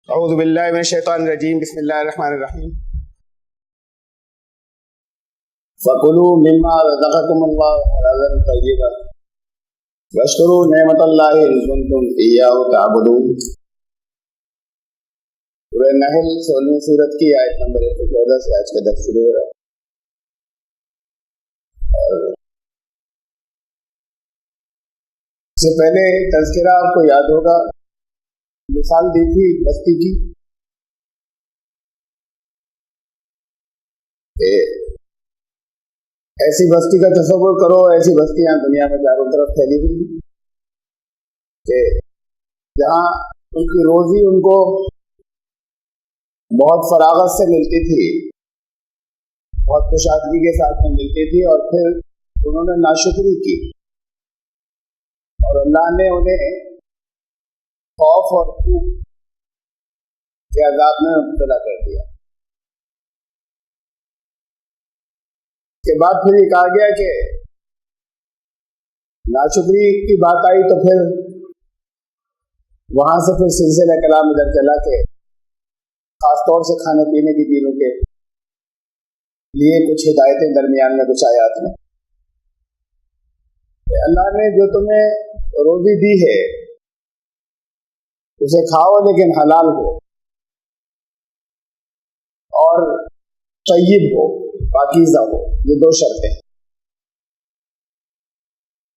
اعوذ باللہ من الشیطان الرجیم بسم اللہ الرحمن الرحیم فَكُلُوا مِمَّا رَزَقَكُمُ اللَّهُ حَلَالًا طَيِّبًا وَاشْكُرُوا نِعْمَتَ اللَّهِ إِن كُنتُمْ إِيَّاهُ تَعْبُدُونَ۔ سورہ نحل 16ویں سورت کی آیت نمبر 114 سے آج کا درس شروع ہو رہا ہے۔ اور اس سے پہلے تذکرہ آپ کو یاد ہوگا، مثال دی تھی بستی کی کہ ایسی بستی کا تصور کرو، ایسی بستیاں دنیا میں چاروں طرف پھیلی ہوئی کہ جہاں ان کی روزی ان کو بہت فراغت سے ملتی تھی، بہت کشادگی کے ساتھ میں ملتی تھی، اور پھر انہوں نے ناشکری کی اور اللہ نے انہیں خوف اور بھوک کے عذاب میں مبتلا کر دیا۔ اس کے بعد پھر یہ کہا گیا کہ ناشکری کی بات آئی تو پھر وہاں سے پھر سلسلہ کلام ادھر چلا کہ خاص طور سے کھانے پینے کی چیزوں کے لیے کچھ ہدایتیں درمیان میں کچھ آیات میں اللہ نے جو تمہیں روزی دی ہے اسے کھاؤ لیکن حلال ہو اور طیب ہو، پاکیزہ ہو، یہ دو شرطیں ہیں۔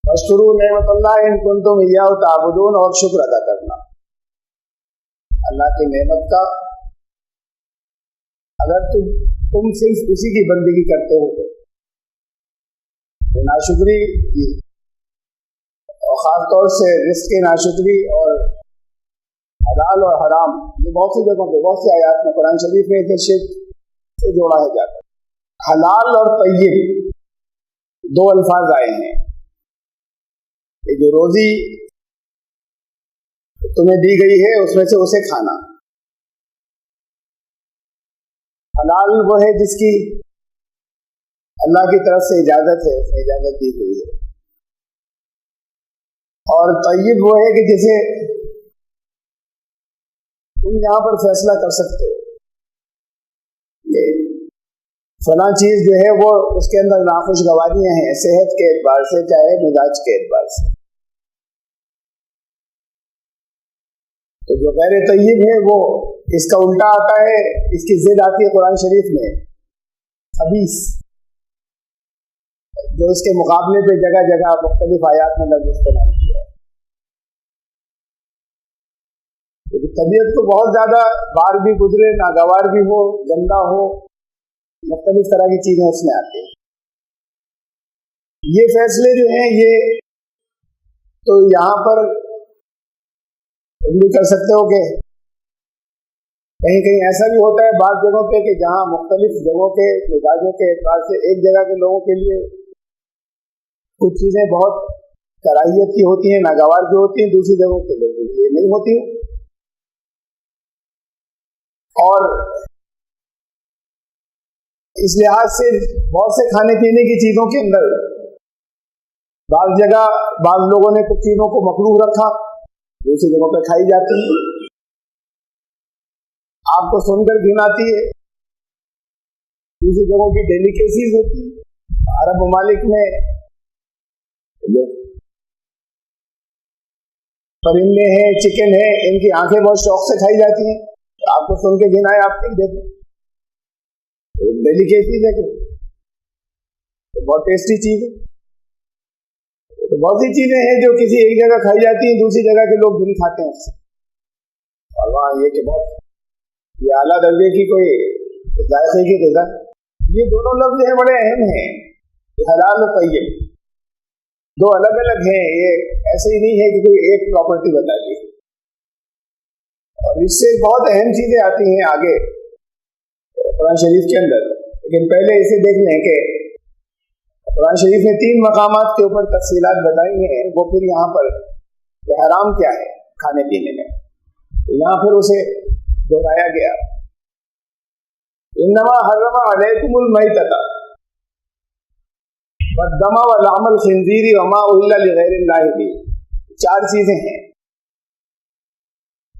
وَاشْكُرُوا نِعْمَتَ اللَّهِ إِن كُنتُمْ إِيَّاهُ تَعْبُدُونَ، اور شکر ادا کرنا اللہ کی نعمت کا، اگر تم صرف اسی کی بندگی کرتے ہو تو ناشکری اور خاص طور سے رزق کی ناشکری اور حلال اور حرام، یہ بہت سی جگہوں پہ بہت سی آیات میں قرآن شریف میں اسے شرک سے جوڑا ہے جاتا ہے۔ حلال اور طیب دو الفاظ آئے ہیں۔ یہ جو روزی تمہیں دی گئی ہے اس میں سے اسے کھانا، حلال وہ ہے جس کی اللہ کی طرف سے اجازت ہے، اس نے اجازت دی گئی ہے، اور طیب وہ ہے کہ جسے تم یہاں پر فیصلہ کر سکتے ہو یہ فلاں چیز جو ہے وہ اس کے اندر ناخوشگواریاں ہیں، صحت کے اعتبار سے چاہے مزاج کے اعتبار سے۔ تو جو غیر طیب ہے وہ اس کا الٹا آتا ہے، اس کی ضد آتی ہے قرآن شریف میں خبیث، جو اس کے مقابلے پہ جگہ جگہ مختلف آیات میں لفظ استعمال کیا ہے۔ طبیعت کو بہت زیادہ بار بھی گزرے، ناگوار بھی ہو، گندا ہو، مختلف طرح کی چیزیں اس میں آتی ہیں۔ یہ فیصلے جو ہیں یہ تو یہاں پر تم بھی کر سکتے ہو کہ کہیں کہیں ایسا بھی ہوتا ہے بعض جگہوں پہ کہ جہاں مختلف جگہوں کے مزاجوں کے اعتبار سے ایک جگہ کے لوگوں کے لیے کچھ چیزیں بہت کراہیت کی ہوتی ہیں، ناگوار کی ہوتی ہیں، دوسری جگہوں کے لوگوں کے لیے نہیں ہوتی ہیں۔ اور اس لحاظ سے بہت سے کھانے پینے کی چیزوں کے اندر بعض جگہ بعض لوگوں نے کچھ چیزوں کو مکروہ رکھا، دوسری جگہوں پہ کھائی جاتی ہیں۔ آپ کو سن کر گھن آتی ہے، دوسری جگہوں کی ڈیلیکیسیز ہوتی ہیں۔ عرب ممالک میں جو پرندے ہیں، چکن ہے، ان کی آنکھیں بہت شوق سے کھائی جاتی ہیں، آپ کو سن کے گھن آئے آپ نہیں دیتے، ڈیلیکیسیز ہے کہ بہت ٹیسٹی چیز ہے۔ تو بہت سی چیزیں ہیں جو کسی ایک جگہ کھائی جاتی ہیں، دوسری جگہ کے لوگ نہیں کھاتے ہیں، اور وہاں یہ کہ بہت یہ اعلیٰ درجے کی کوئی ذائقے کی غذا۔ یہ دونوں لفظ ہیں بڑے اہم ہیں، حلال و طیب دو الگ الگ ہیں، یہ ایسے ہی نہیں ہے کہ کوئی ایک پراپرٹی بتا دی، اور اس سے بہت اہم چیزیں آتی ہیں آگے قرآن شریف کے اندر۔ لیکن پہلے اسے دیکھ لیں کہ قرآن شریف نے 3 مقامات کے اوپر تفصیلات بتائی ہیں، وہ پھر یہاں پر کہ حرام کیا ہے کھانے پینے میں، یہاں پھر اسے دہرایا گیا۔ انما حرم علیکم المیتۃ والدم ولحم الخنزیر وما اہل لغیر اللہ بہ، 4 چیزیں ہیں،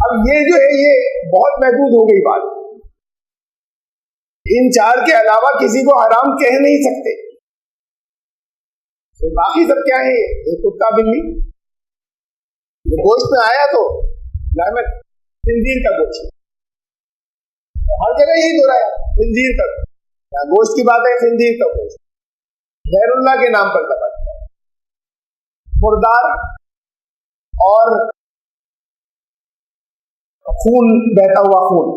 اب یہ جو ہے یہ بہت محدود ہو گئی بات. ان چار کے علاوہ کسی کو حرام کہہ نہیں سکتے. تو باقی سب کیا ہے؟ یہ کتا بلی. یہ گوشت میں آیا تو لائمت خنزیر کا گوشت، ہر جگہ یہی ہو رہا ہے خنزیر کا گوشت کی بات ہے. خنزیر کا گوشت غیر اللہ کے نام پر دبا دیا، مردار اور خون، بہتا ہوا خون،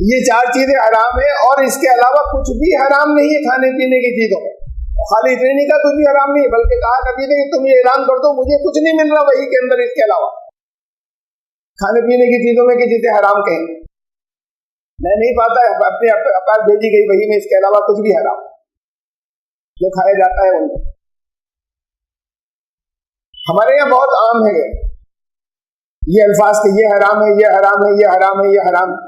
یہ چار چیزیں حرام ہیں. اور اس کے علاوہ کچھ بھی حرام نہیں ہے کھانے پینے کی چیزوں میں. خالی اتنے نہیں کہا کچھ بھی حرام نہیں ہے، بلکہ کہا نبی نے تم یہ اعلان کر دو مجھے کچھ نہیں مل رہا وہی کے اندر اس کے علاوہ کھانے پینے کی چیزوں میں کہ جسے حرام کہیں. میں نہیں پاتا اپنے اپار بھیجی گئی وہی میں اس کے علاوہ کچھ بھی حرام جو کھایا جاتا ہے ان میں. ہمارے یہاں بہت عام ہے یہ الفاظ کہ یہ حرام ہے، یہ حرام ہے، یہ حرام ہے، یہ حرام ہے.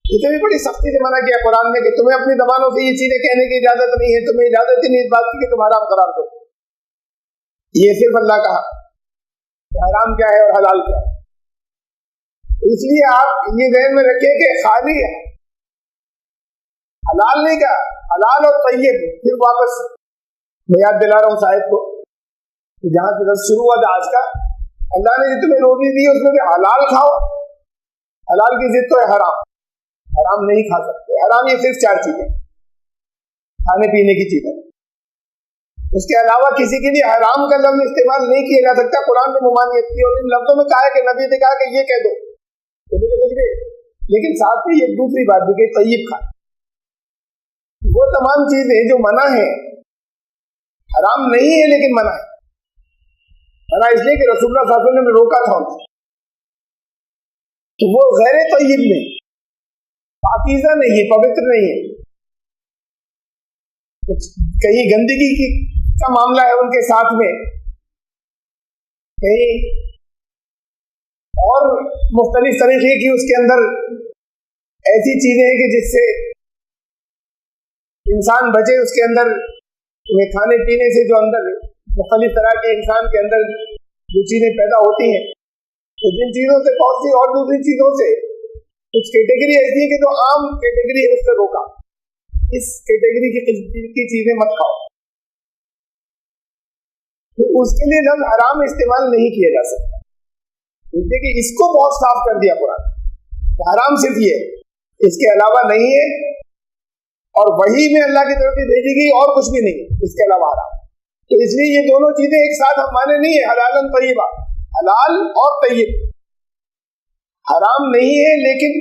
اسے بھی بڑی سختی سے منع کیا قرآن نے کہ تمہیں اپنی زبانوں سے یہ چیزیں کہنے کی اجازت نہیں ہے، تمہیں اجازت ہی نہیں اس بات کی کہ تم حرام قرار دو. یہ صرف اللہ کہا کہ حرام کیا ہے اور حلال کیا ہے. اس لیے آپ یہ ذہن میں رکھیں کہ خالی حلال نہیں کہا، حلال اور طیب. پھر واپس میں یاد دلا رہا ہوں صاحب کو کہ جہاں سے درس شروع ہوا تھا آج کا، اللہ نے جو تمہیں روزی دی اس میں کہ حلال کھاؤ. حلال کی ضد تو ہے حرام، حرام نہیں کھا سکتے. حرام یہ صرف چار چیزیں کھانے پینے کی چیزیں. اس کے علاوہ کسی کے لیے حرام کا لفظ استعمال نہیں کیا جا سکتا. قرآن نے ممانعت کی اور ان لفظوں میں کہا ہے کہ نبی نے کہا کہ یہ کہہ دو تو مجھے کچھ بھی. لیکن ساتھ میں ایک دوسری بات بھی کہ طیب کھانا، وہ تمام چیزیں جو منع ہے، حرام نہیں ہے لیکن منع ہے. منع اس لیے کہ رسول اللہ صلی اللہ علیہ وسلم نے روکا تھا ان سے، تو وہ غیر طیب نہیں، پاکیزہ نہیں ہے، پوتر نہیں ہے. کہیں گندگی کا معاملہ ہے ان کے ساتھ میں، کہیں اور مختلف طریقے کی اس کے اندر ایسی چیزیں ہیں کہ جس سے انسان بچے. اس کے اندر کھانے پینے سے جو اندر مختلف طرح کے انسان کے اندر جو چیزیں پیدا ہوتی ہیں، تو جن چیزوں سے بہت سی اور دوسری چیزوں سے کچھ کیٹیگری ایسی ہے کہ جو عام کیٹیگری ہے اس سے روکا، اس کیٹیگری کی چیزیں مت کھاؤ. اس کے لیے لفظ حرام استعمال نہیں کیا جا سکتا. دیکھیں اس کو بہت صاف کر دیا قرآن کہ حرام صرف یہ ہے، اس کے علاوہ نہیں ہے. اور وہی میں اللہ کی طرف سے بھیجی گئی اور کچھ بھی نہیں ہے اس کے علاوہ حرام. تو اس لیے یہ دونوں چیزیں ایک ساتھ ہم مانے نہیں ہے. حلال طیبہ، حلال اور طیب. حرام نہیں ہے لیکن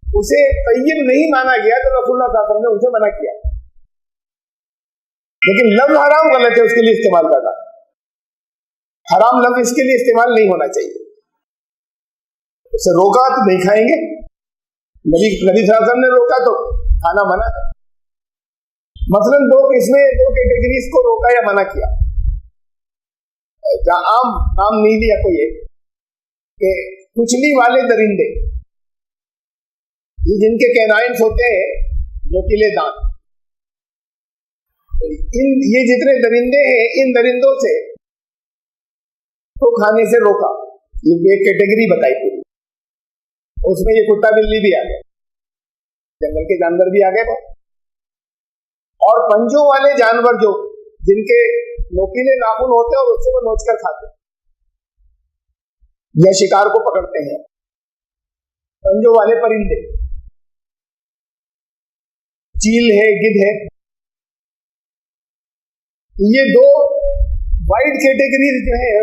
اسے طیب نہیں مانا گیا تو رسول اللہ صلی اللہ علیہ وسلم نے اسے منع کیا. لیکن لفظ حرام غلط ہے اس کے لیے استعمال کرنا. حرام لفظ اس کے لیے استعمال نہیں ہونا چاہیے. اسے روکا تو نہیں کھائیں گے، نبی صلی اللہ علیہ وسلم نے روکا تو کھانا منع ہے. مثلاً دو کیٹیگریز کو روکا یا منع کیا. جہاں عام نام نہیں لیا کوئی ہے کہ کچلی والے درندے، یہ جن کے کینائنس ہوتے ہیں نوکیلے دانت، یہ جتنے درندے ہیں ان درندوں سے تو کھانے سے روکا. یہ ایک کیٹیگری بتائی پوری. اس میں یہ کتا بلی بھی آ گئے، جنگل کے جانور بھی آ گئے. اور پنجوں والے جانور جو جن کے نوکیلے ناخن ہوتے ہیں اور اس سے وہ نوچ کر کھاتے ہیں یا شکار کو پکڑتے ہیں، پنجوں والے پرندے، چیل ہے، گدھ ہے. یہ دو وائڈ کیٹیگریز جو ہیں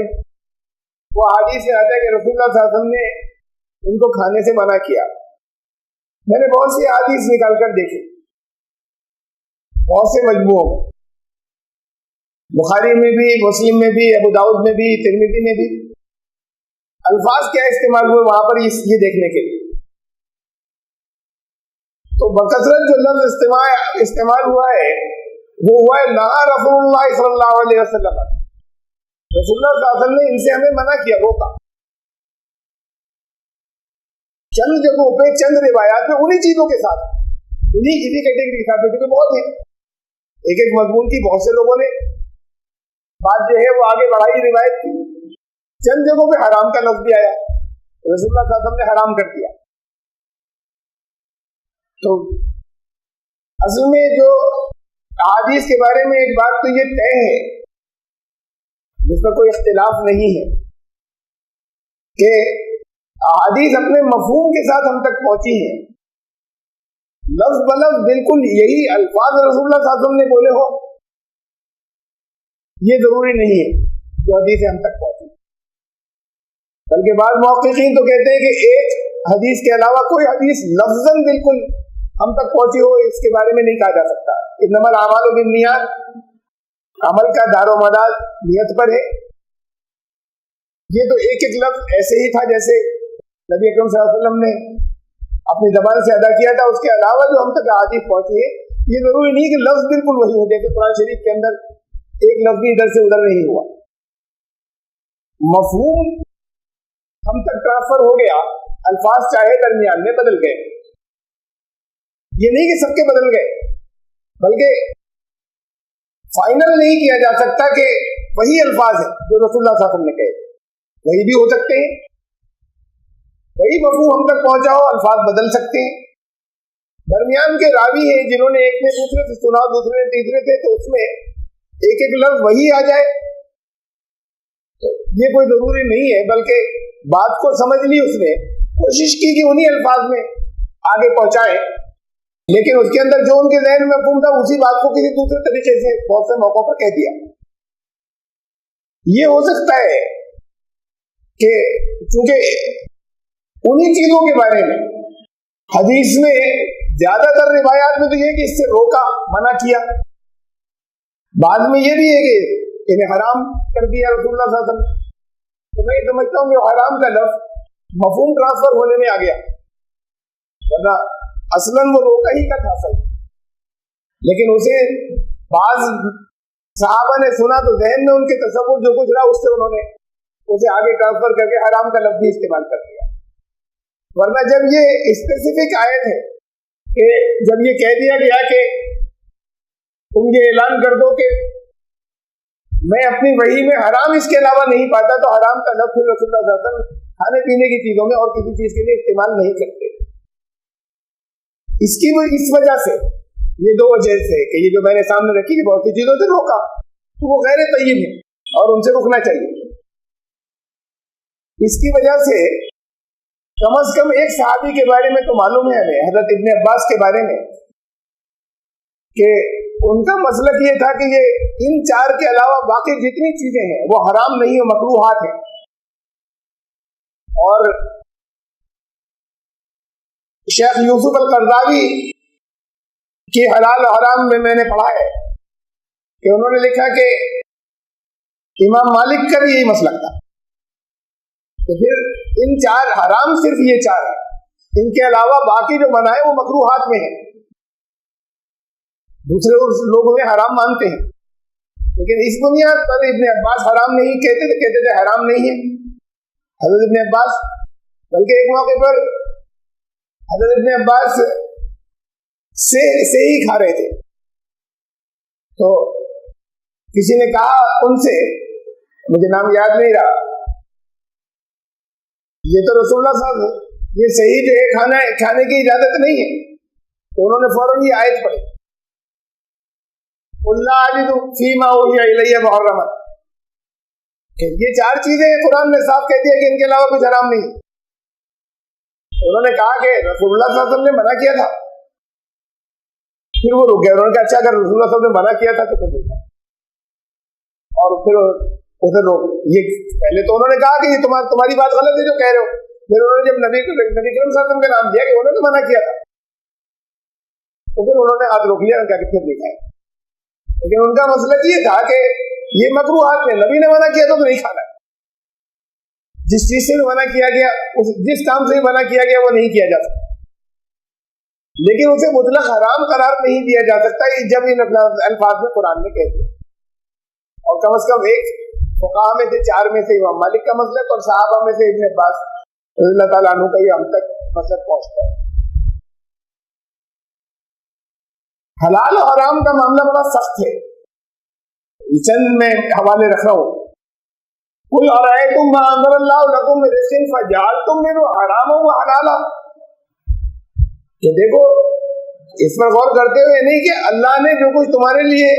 وہ حدیث میں آتا ہے کہ رسول اللہ صلی اللہ علیہ وسلم نے ان کو کھانے سے منع کیا. میں نے بہت سی حدیث نکال کر دیکھی، بہت سے مجموعوں میں، بخاری میں بھی، مسلم میں بھی، ابو داؤد میں بھی، ترمذی میں بھی. الفاظ کیا استعمال ہوئے وہاں پر یہ دیکھنے کے لیے. تو بکثرت جو لفظ استعمال ہوا ہے وہ ہوا ہے نہا رسول اللہ صلی اللہ علیہ وسلم. رسول اللہ صلی اللہ علیہ وسلم نے ان سے ہمیں منع کیا، روکا. چند جگہوں پہ چند روایات میں انہی چیزوں کے ساتھ، انہی کسی کیٹیگری کے ساتھ، کیونکہ بہت ہے ایک ایک مضمون کی بہت سے لوگوں نے بات جو ہے وہ آگے بڑھائی روایت کی. چند جگہوں پہ حرام کا لفظ بھی آیا، رسول اللہ صلی اللہ علیہ وسلم نے حرام کر دیا. تو اصل میں جو احادیث کے بارے میں ایک بات تو یہ طے ہے جس پر کوئی اختلاف نہیں ہے کہ احادیث اپنے مفہوم کے ساتھ ہم تک پہنچی ہیں. لفظ بلفظ بالکل یہی الفاظ رسول اللہ صلی اللہ علیہ وسلم نے بولے ہو یہ ضروری نہیں ہے جو حدیث ہم تک پہنچی، بلکہ بعض محققین تو کہتے ہیں کہ ایک حدیث کے علاوہ کوئی حدیث لفظاً بالکل ہم تک پہنچی ہو اس کے بارے میں نہیں کہا جا سکتا. انما الاعمال بالنیات، عمل کا دار و مدار نیت پر ہے. یہ تو ایک ایک لفظ ایسے ہی تھا جیسے نبی اکرم صلی اللہ علیہ وسلم نے اپنی زبان سے ادا کیا تھا. اس کے علاوہ جو ہم تک احادیث پہنچی ہے یہ ضروری نہیں کہ لفظ بالکل وہی ہو، جیسے قرآن شریف کے اندر ایک لفظ بھی ادھر سے ادھر نہیں ہوا. مفہوم ہم تک ٹرانسفر ہو گیا، الفاظ چاہے درمیان میں بدل گئے. یہ نہیں کہ سب کے بدل گئے، بلکہ فائنل نہیں کیا جا سکتا کہ وہی الفاظ ہیں جو رسول اللہ صلی اللہ علیہ وسلم نے کہے. وہی بھی ہو سکتے ہیں، وہی مفہوم ہم تک پہنچا ہو، الفاظ بدل سکتے ہیں. درمیان کے راوی ہیں جنہوں نے ایک نے دوسرے سے سنا، دوسرے نے تیسرے سے، تو اس میں ایک ایک لفظ وہی آ جائے تو یہ کوئی ضروری نہیں ہے. بلکہ بات کو سمجھ لی، اس نے کوشش کی کہ انہی الفاظ میں آگے پہنچائے، لیکن اس کے اندر جو ان کے ذہن میں مفہوم تھا اسی بات کو کسی دوسرے طریقے سے بہت سے موقعوں پر کہہ دیا. یہ ہو سکتا ہے کہ چونکہ انہی چیزوں کے بارے میں حدیث میں زیادہ تر روایات میں تو یہ کہ اس سے روکا، منع کیا. بعد میں یہ بھی ہے کہ انہیں حرام کر دیا رسول اللہ صلی اللہ علیہ وسلم. تو میں سمجھتا ہوں کہ حرام کا لفظ مفہوم ٹرانسفر ہونے میں آ گیا، ورنہ اصلاً وہ روکا ہی کا تھا صحیح. لیکن اسے بعض صحابہ نے سنا تو ذہن میں ان کے تصور جو کچھ رہا اس سے انہوں نے اسے آگے ٹرانسفر کر کے حرام کا لفظ بھی استعمال کر دیا. ورنہ جب یہ اسپیسیفک آیت ہے کہ جب یہ کہہ دیا گیا کہ تم یہ اعلان کر دو کہ میں اپنی وحی میں حرام اس کے علاوہ نہیں پاتا، تو حرام کا لفظ رسول اللہ صلی اللہ علیہ وسلم کھانے پینے کی چیزوں میں اور کسی چیز کے لیے استعمال نہیں کرتے. اس وجہ سے یہ دو وجہ سے کہ یہ جو میں نے سامنے رکھی کہ بہت سی چیزوں سے روکا تو وہ غیر طیب ہے اور ان سے رکنا چاہیے. اس کی وجہ سے کم از کم ایک صحابی کے بارے میں تو معلوم ہے ہمیں، حضرت ابن عباس کے بارے میں، کہ ان کا مسلک یہ تھا کہ یہ ان چار کے علاوہ باقی جتنی چیزیں ہیں وہ حرام نہیں ہیں، مکروہات ہیں. اور شیخ یوسف القرضاوی کی حلال و حرام میں نے پڑھا ہے کہ انہوں نے لکھا کہ امام مالک کا بھی یہی مسلک تھا کہ پھر ان چار حرام صرف یہ چار ہیں، ان کے علاوہ باقی جو منع ہے وہ مکروہات میں ہیں. دوسرے لوگ انہیں حرام مانتے ہیں، لیکن اس بنیاد پر ابن عباس حرام نہیں کہتے تھے حرام نہیں ہے حضرت ابن عباس. بلکہ ایک موقع پر حضرت ابن عباس سے ہی کھا رہے تھے تو کسی نے کہا ان سے، مجھے نام یاد نہیں رہا، یہ تو رسول اللہ صاحب ہے، یہ صحیح جو ہے کھانے کی اجازت نہیں ہے. تو انہوں نے فوراً یہ آیت پڑھی، اللہ عجد فیما اوحی الی محرما، کہ یہ چار چیزیں قرآن نے صاف کہہ دیا کہ ان کے علاوہ کچھ حرام نہیں. انہوں نے کہا کہ رسول اللہ صلی اللہ علیہ وسلم نے منع کیا تھا. پھر وہ رک گئے، انہوں نے کہا اچھا اگر رسول اللہ صلی اللہ علیہ وسلم نے منع کیا تھا تو پھر دیکھا. اور پھر یہ پہلے تو انہوں نے کہا کہ یہ تمہاری بات غلط ہے جو کہہ رہے ہو. پھر انہوں نے جب نبی کریم صلی اللہ علیہ وسلم کا نام دیا کہ انہوں نے منع کیا تھا تو پھر انہوں نے ہاتھ روک لیا، کہا کہ پھر دیکھا ہے. لیکن ان کا مسئلہ یہ تھا کہ یہ مکروہات میں نبی نے منع کیا تو نہیں کھانا. جس چیز سے منع کیا گیا، جس کام سے منع کیا گیا وہ نہیں کیا جا سکتا، لیکن اسے مطلق حرام قرار نہیں دیا جا سکتا جب ان الفاظ میں قرآن نے کہہ دیا. اور کم از کم ایک فقہاء میں سے چار میں سے امام مالک کا مسلک اور صحابہ میں سے ابن عباس رضی اللہ تعالیٰ عنہ کا یہ ہم تک مسلک پہنچتا ہے. حلال و حرام کا معاملہ بڑا سخت ہے. چند میں حوالے رکھ رہا ہوں قل ارأیتم ما انزل اللہ لکم من رزق فجعلتم منہ حراما وحلالا، کہ دیکھو اس پر غور کرتے ہوئے نہیں کہ اللہ نے جو کچھ تمہارے لیے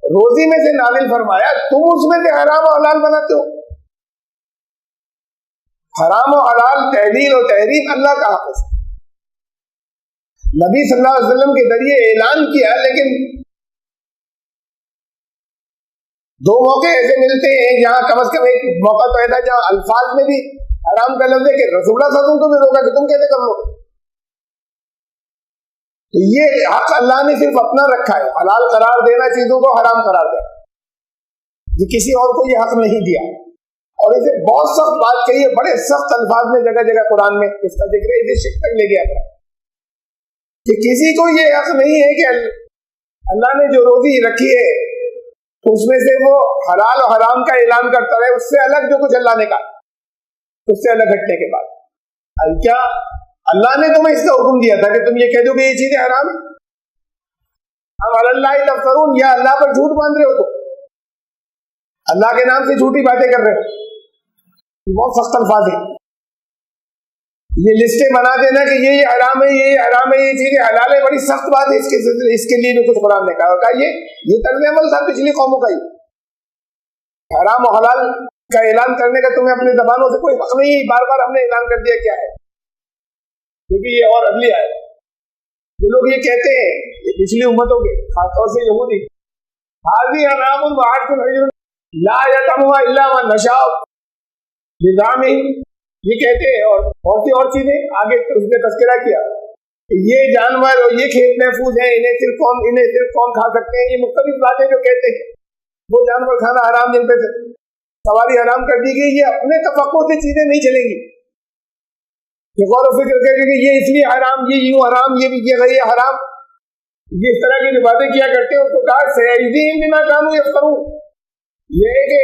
روزی میں سے نازل فرمایا تم اس میں سے حرام و حلال بناتے ہو. حرام و حلال تحلیل و تحریم اللہ کا حق ہے. نبی صلی اللہ علیہ وسلم کے ذریعے اعلان کیا، لیکن دو موقع ایسے ملتے ہیں جہاں کم از کم ایک موقع تو ایسا جہاں الفاظ میں بھی حرام کا لفظ ہے کہ رسول اللہ صلی اللہ علیہ وسلم کو بھی روکا کہ تم کیسے کر لو گے. تو یہ حق اللہ نے صرف اپنا رکھا ہے، حلال قرار دینا چیزوں کو حرام قرار دینا، یہ کسی اور کو یہ حق نہیں دیا. اور اسے بہت سخت بات کہی ہے، بڑے سخت الفاظ میں جگہ جگہ قرآن میں اس کا ذکر ہے، اسے شک تک لے گیا کہ کسی کو یہ حق نہیں ہے کہ اللہ نے جو روزی رکھی ہے اس میں سے وہ حلال و حرام کا اعلان کرتا رہے، اس سے الگ جو کچھ اللہ نے کہا اس سے الگ ہٹنے کے بعد. کیا اللہ نے تمہیں اس کا حکم دیا تھا کہ تم یہ کہہ دو کہ یہ چیزیں حرام ہیں؟ ہم اللہ تفترون، یا اللہ پر جھوٹ باندھ رہے ہو، تو اللہ کے نام سے جھوٹی باتیں کر رہے ہو. بہت سخت الفاظ ہیں. یہ لسٹیں بنا دینا کہ یہ حرام ہے، یہ حرام ہے، یہ چیزیں حلال ہے، بڑی سخت بات ہے. اس کے لیے جو کچھ قرآن نے کہا یہ طرز عمل تھا پچھلی قوموں کا. ہی حرام و حلال کا اعلان کرنے کا تمہیں اپنی زبانوں سے کوئی حق نہیں. بار بار ہم نے اعلان کر دیا کیا ہے، کیونکہ یہ اور اگلی آئے. یہ لوگ یہ کہتے ہیں، یہ پچھلی امتوں کے خاص طور سے یہودی، حاضی حرام وعارف لا یطعمها الا من نشاء بزعمهم، یہ کہتے ہیں. اور بہت سی اور چیزیں آگے اس نے تذکرہ کیا کہ یہ جانور اور یہ کھیت محفوظ ہیں، انہیں صرف کون کھا سکتے ہیں. یہ مختلف باتیں جو کہتے ہیں، وہ جانور کھانا حرام جن پہ سواری حرام کر دی گئی، یہ اپنے تفقع سے چیزیں نہیں چلیں گی. یہ غور و فکر کر کے یہ اس لیے حرام، یہ یوں حرام، یہ حرام، یہ اس طرح کی جو باتیں کیا کرتے ہیں. ان کو کہا سیجزیہم بما کانوا یفقرون، یہ ہے کہ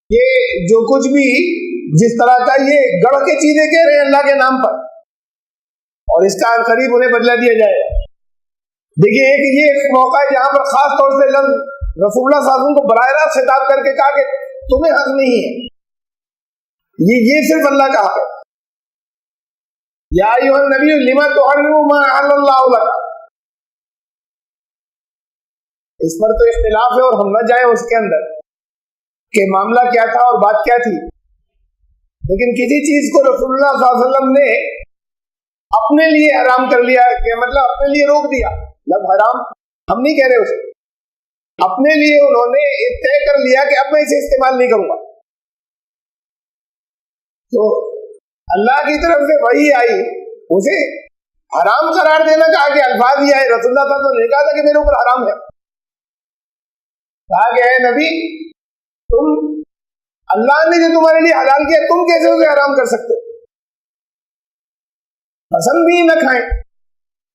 یہ جو کچھ بھی جس طرح کا یہ گڑھ کے چیزیں کہہ رہے ہیں اللہ کے نام پر، اور اس کا قریب انہیں بدلا دیا جائے. دیکھیے ایک موقع ہے جہاں پر خاص طور سے رسول اللہ صلی اللہ علیہ وسلم کو براہ راست خطاب کر کے کہا کہ تمہیں حق نہیں ہے، یہ صرف اللہ کا حق ہے. یا ایھا النبی لما تحرم ما احل اللہ لک، اس پر تو اختلاف ہے اور ہم نہ جائیں اس کے اندر کہ معاملہ کیا تھا اور بات کیا تھی. لیکن کسی چیز کو رسول اللہ صلی اللہ علیہ وسلم نے اپنے لیے حرام کر لیا، کہ مطلب اپنے لیے روک دیا. لفظ حرام ہم نہیں کہہ رہے اسے، اپنے لیے انہوں نے طے کر لیا کہ اب میں اسے استعمال نہیں کروں گا. تو اللہ کی طرف سے وحی آئی، اسے حرام قرار دینا کہا کہ الفاظ یہ آئے. رسول اللہ صلی اللہ علیہ وسلم نے کہا تھا کہ میرے اوپر حرام ہے. کہا کہ اے نبی، تم اللہ نے جو تمہارے لیے حلال کیا تم کیسے اسے حرام کر سکتے ہو؟ پسند بھی نہ کھائیں،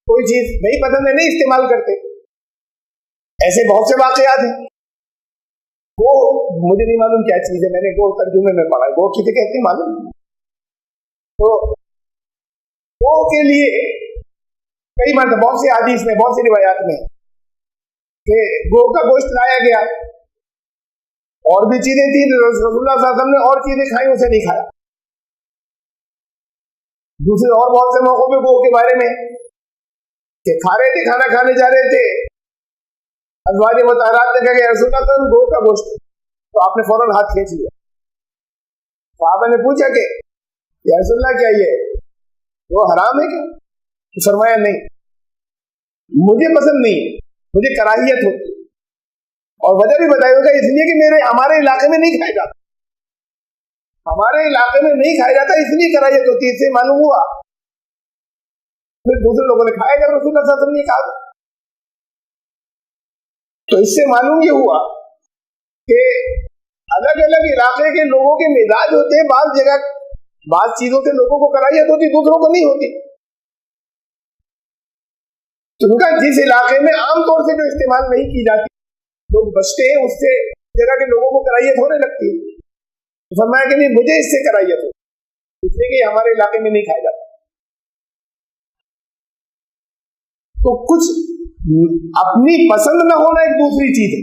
کوئی چیز نہیں پسند ہے نہیں استعمال کرتے. ایسے بہت سے واقعات ہیں. وہ مجھے نہیں معلوم کیا چیز ہے، میں نے وہ ترجمے میں پڑھا ہے، وہ کسے کہتے ہیں معلوم. تو وہ کے لیے کئی مرتبہ بہت سی حدیث میں، بہت سی روایات میں کہ گو کا گوشت لایا گیا، اور بھی چیزیں تھیں، رسول اللہ صلی اللہ علیہ وسلم نے اور چیزیں کھائیں، اسے نہیں کھایا. دوسرے اور بہت سے موقعوں پہ گو کے بارے میں کہ کھا رہے تھے، کھانا کھانے جا رہے تھے، ازواج مطہرات نے کہا کہ رسول اللہ صلی اللہ علیہ وسلم گو کا گوشت، تو آپ نے فوراً ہاتھ کھینچ لیا. صحابہ نے پوچھا کہ یا رسول اللہ کیا یہ وہ حرام ہے کیا؟ فرمایا نہیں، مجھے پسند نہیں ہے، مجھے کراہیت ہوتی ہے. اور وجہ بھی بتائی ہوگا، اس لیے کہ ہمارے علاقے میں نہیں کھایا جاتا، ہمارے علاقے میں نہیں کھایا جاتا، اس لیے کراہیت ہوتی ہے. اس سے معلوم ہوا پھر دوسرے لوگوں نے کھایا جب رسول اللہ صلی اللہ علیہ وسلم نے کہا. تو اس سے معلوم یہ ہوا کہ الگ الگ علاقے کے لوگوں کے مزاج ہوتے ہیں. بعض جگہ بعض چیزوں سے لوگوں کو کراہیت ہوتی، دوسروں کو نہیں ہوتی. تو ان کا جس علاقے میں عام طور سے جو استعمال نہیں کی جاتی، لوگ بچتے ہیں، اس سے جگہ کے لوگوں کو کراہیت ہونے لگتی ہے. فرمایا کہ نہیں، مجھے اس سے کراہیت ہو، اس لیے کہ ہمارے علاقے میں نہیں کھایا جاتا. تو کچھ اپنی پسند نہ ہونا ایک دوسری چیز ہے،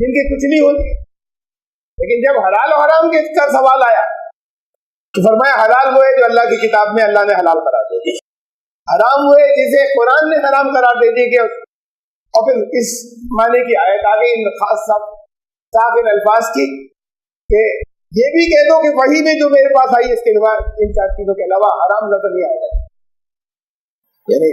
جن کی کچھ نہیں ہوتی. لیکن جب حلال و حرام کے کا سوال آیا تو فرمایا حلال وہ ہے جو اللہ کی کتاب میں اللہ نے حلال قرار دے دی, حرام وہ ہے جسے قرآن نے حرام قرار دے دی. کہ اور پھر اس معنی کی آیت آ گئی ان خاص صاف ان الفاظ کی کہ یہ بھی کہہ دو کہ وہی میں جو میرے پاس آئی اس کے علاوہ ان 4 چیزوں کے علاوہ حرام نظر نہیں آئے گا. یعنی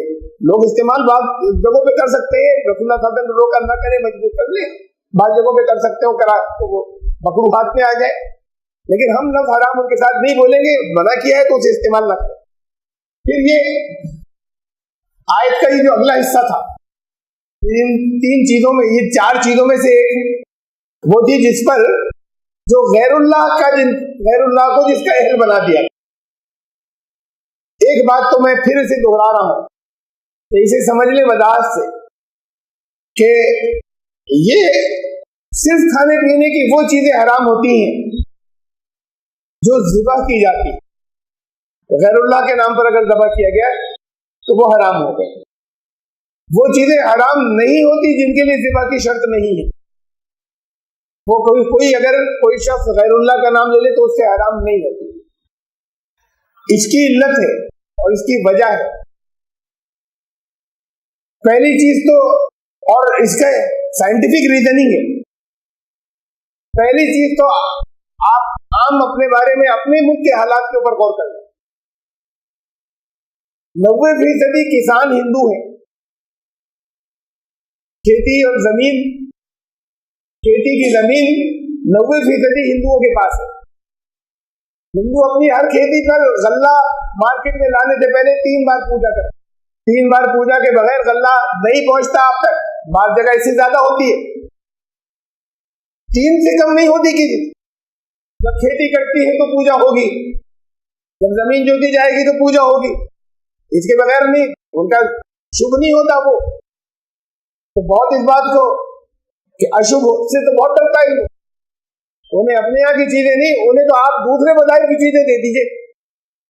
لوگ استعمال بعض جگہوں پہ کر سکتے ہیں, رسول اللہ صلی اللہ علیہ وسلم روکا نہ کرے مجبور کر لیں, بعض جگہوں پہ کر سکتے ہو کرا تو وہ مکروہات میں آ جائے. لیکن ہم لفظ حرام ان کے ساتھ نہیں بولیں گے, منع کیا ہے تو اسے استعمال نہ کریں. پھر یہ آیت کا یہ جو اگلا حصہ تھا, ان 3 چیزوں میں, یہ 4 چیزوں میں سے ایک وہ تھی جس پر جو غیر اللہ کو جس کا اہل بنا دیا. ایک بات تو میں پھر اسے دہرا رہا ہوں کہ اسے سمجھ لیں وضاحت سے کہ یہ صرف کھانے پینے کی وہ چیزیں حرام ہوتی ہیں جو ذبح کی جاتی. غیر اللہ کے نام پر اگر ذبح کیا گیا تو وہ حرام ہو گئے. وہ چیزیں حرام نہیں ہوتی جن کے لیے ذبح کی شرط نہیں ہے. وہ کوئی اگر کوئی شخص غیر اللہ کا نام لے لے تو اس سے حرام نہیں ہوتی. اس کی علت ہے اور اس کی وجہ ہے. پہلی چیز تو, اور اس کا سائنٹیفک ریزننگ ہے, پہلی چیز تو آپ عام اپنے بارے میں اپنے ملک کے حالات کے اوپر غور کریں. 90% کسان ہندو ہیں. کھیتی اور زمین, کھیتی کی زمین 90% ہندوؤں کے پاس ہے. ہندو اپنی ہر کھیتی پر غلہ مارکیٹ میں لانے سے پہلے 3 بار پوجا کرتے. 3 بار پوجا کے بغیر غلہ نہیں پہنچتا آپ تک. بعض جگہ اس سے زیادہ ہوتی ہے, 3 سے کم نہیں ہوتی. کہ جب کھیتی کرتی ہے تو پوجا ہوگی, جب زمین جوتی جائے گی تو پوجا ہوگی, اس کے بغیر نہیں. ان کا شبھ نہیں ہوتا وہ. تو بہت اس بات کو کہ اشبھ سے تو بہت ڈرتا ہے. انہیں اپنے یہاں کی چیزیں نہیں, انہیں تو آپ دوسرے مذاہب کی چیزیں دے دیجیے.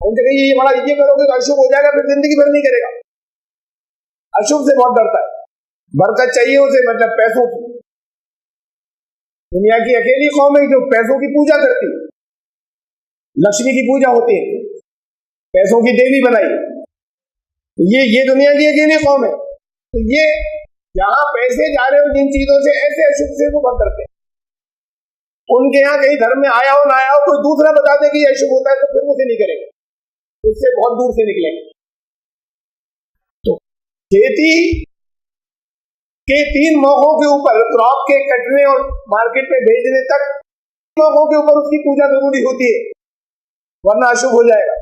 ان سے کہیے یہ بڑا یہ کرو گے تو اشبھ ہو جائے گا, پھر زندگی بھر نہیں کرے گا. اشبھ سے بہت ڈرتا ہے. برکت چاہیے اسے, مطلب پیسوں کی. دنیا کی اکیلی قوم ہے جو پیسوں کی پوجا کرتی ہے. لکشمی کی پوجا ہوتی ہے, پیسوں کی دیوی بنائی. یہ دنیا کی اکیلی قوم ہے. تو یہ جہاں پیسے جا رہے ہو جن چیزوں سے, ایسے اشبھ سے وہ بہت ڈرتے ہیں. ان کے یہاں کہیں دھرم میں آیا ہو نہ آیا ہو, کوئی دوسرا بتا دے کہ یہ اشبھ ہوتا ہے تو پھر اسے نہیں کرے گا, اس سے بہت دور سے نکلیں گے. تو کھیتی کے 3 موقعوں کے اوپر, کراپ کے کٹنے اور مارکیٹ میں بھیجنے تک موقعوں کے اوپر اس کی پوجا ضروری ہوتی ہے, ورنہ اشبھ ہو جائے گا.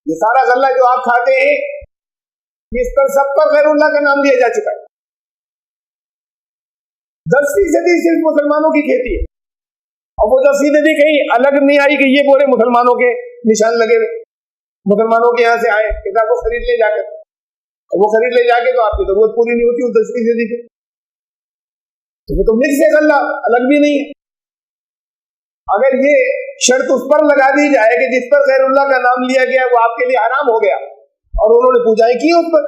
یہ سارا غلہ جو آپ کھاتے ہیں اس پر سب پر غیر اللہ کا نام دیا جا چکا ہے. 10% صرف مسلمانوں کی کھیتی ہے, اور وہ 10% کہیں الگ نہیں آئی کہ یہ پورے مسلمانوں کے نشان لگے ہوئے, مسلمانوں کے یہاں سے آئے کتاب کو خرید لے جا کر, وہ خرید لے جا کے تو آپ کی ضرورت پوری نہیں ہوتی اس 10% سے. تو مکس ہے غلہ, الگ بھی نہیں ہے. اگر یہ شرط اس پر لگا دی جائے کہ جس پر غیر اللہ کا نام لیا گیا وہ آپ کے لیے حرام ہو گیا اور انہوں نے پوجائیں کی اس پر,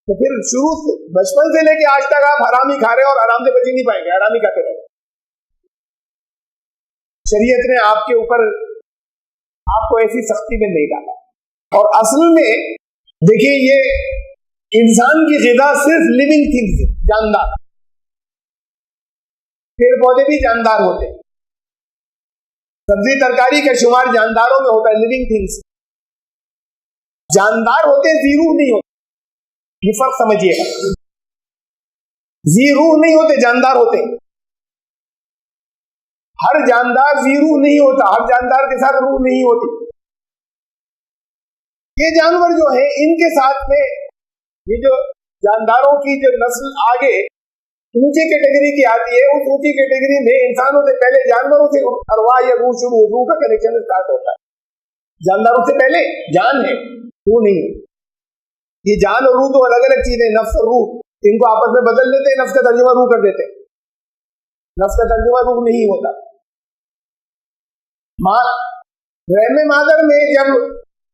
تو پھر شروع سے بچپن سے لے کے آج تک آپ حرام ہی کھا رہے اور حرام سے بچ ہی نہیں پائیں گے, حرام ہی کھاتے رہے. شریعت نے آپ کے اوپر آپ کو ایسی سختی میں نہیں ڈالا. اور اصل میں دیکھیے یہ انسان کی غذا صرف لیونگ تھنگز ہے, جاندار. پیڑ پودے بھی جاندار ہوتے ہیں, سبزی ترکاری کا شمار جانداروں میں ہوتا ہے, لیونگ تھنگس. جاندار ہوتے ہیں, زی روح نہیں ہوتے. یہ فرق سمجھیے گا, زی روح نہیں ہوتے, جاندار ہوتے ہیں. ہر جاندار زی روح نہیں ہوتا, ہر جاندار کے ساتھ روح نہیں ہوتی. یہ جانور جو ہیں ان کے ساتھ میں یہ جو جانداروں کی جو نسل آگے اونچی کیٹیگری کی آتی ہے, اس اونچی کیٹیگری میں انسانوں سے پہلے جانوروں سے ارواح یا روح شروع, روح کا کنیکشن اسٹارٹ ہوتا ہے. جانداروں سے پہلے جان ہے, روح نہیں ہے. یہ جان اور روح تو الگ الگ چیزیں, نفس اور روح ان کو آپس میں بدل دیتے ہیں, نفس کا ترجمہ روح کر دیتے ہیں. نفس کا ترجمہ روح نہیں ہوتا. رحم مادر میں جب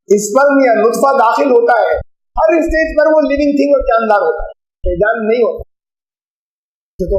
اسپرم یا نطفہ داخل ہوتا ہے, ہر اسٹیج پر وہ لیونگ تھنگ اور جاندار ہوتا ہے, جان نہیں ہوتا. تو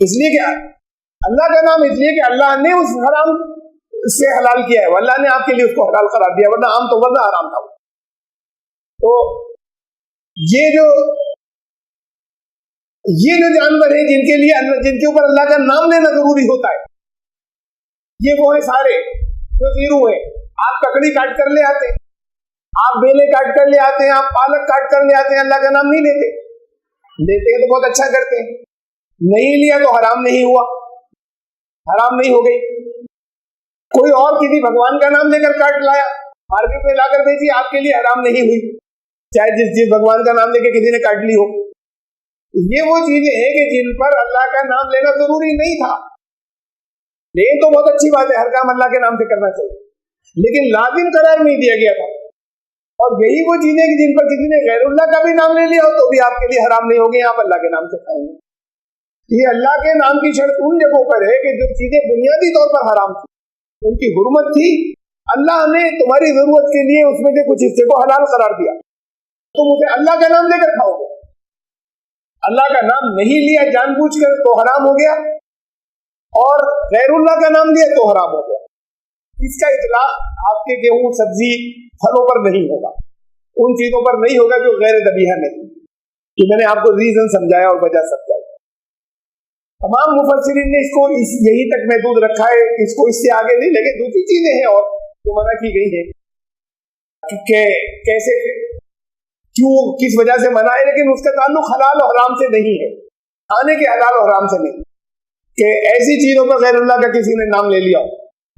اس لیے کہ اللہ کا نام اس لیے کہ اللہ نے اس حرام سے حلال کیا ہے، اللہ نے آپ کے لیے اس کو حلال قرار دیا، ورنہ عام تو ورنہ حرام تھا۔ تو یہ جو جانور ہیں جن کے اوپر اللہ کا نام لینا ضروری ہوتا ہے، یہ وہ ہیں سارے جو زیرو ہیں۔ آپ ککڑی کاٹ کر لے آتے ہیں، آپ بیلے کاٹ کر لے آتے ہیں، آپ پالک کاٹ کر لے آتے ہیں، اللہ کا نام نہیں لیتے ہیں تو بہت اچھا کرتے ہیں، نہیں لیا تو حرام نہیں ہوا، حرام نہیں ہو گئی۔ کوئی اور کسی بھگوان کا نام لے کر کاٹ لایا، مارکیٹ میں لا کر بیچی، آپ کے لیے حرام نہیں ہوئی، چاہے جس بھگوان کا نام لے کے کسی نے کاٹ لی ہو۔ یہ وہ چیزیں ہیں کہ جن پر اللہ کا نام لینا ضروری نہیں تھا، لیکن تو بہت اچھی بات ہے، ہر کام اللہ کے نام سے کرنا چاہیے، لیکن لازم قرار نہیں دیا گیا تھا۔ اور یہی وہ چیزیں کہ جن پر کسی نے غیر اللہ کا بھی نام لے لیا ہو تو بھی آپ کے لیے حرام نہیں ہوگی، آپ اللہ کے نام سے کھائیں گے۔ یہ اللہ کے نام کی شرط ان جگہوں پر ہے کہ جو چیزیں بنیادی طور پر حرام تھی، ان کی حرمت تھی، اللہ نے تمہاری ضرورت کے لیے اس میں سے کچھ حصے کو حلال قرار دیا، تم اسے اللہ کا نام لے کر کھاؤ گے۔ اللہ کا نام نہیں لیا جان بوجھ کر تو حرام ہو گیا، اور غیر اللہ کا نام لیا تو حرام ہو گیا۔ اس کا اطلاق آپ کے گیہوں، سبزی، پھلوں پر نہیں ہوگا، ان چیزوں پر نہیں ہوگا جو غیر ذبیحہ نہیں، کہ میں نے آپ کو ریزن سمجھایا اور وجہ سمجھائی۔ تمام مفسرین نے اس کو یہی تک محدود رکھا ہے، اس کو اس سے آگے نہیں، لیکن دوسری چیزیں ہیں اور جو منع کی گئی ہیں کہ کیسے، کیوں، کس وجہ سے منع ہے، لیکن اس کا تعلق حلال اور حرام سے نہیں ہے، کھانے کے حلال اور حرام سے نہیں، کہ ایسی چیزوں پر غیر اللہ کا کسی نے نام لے لیا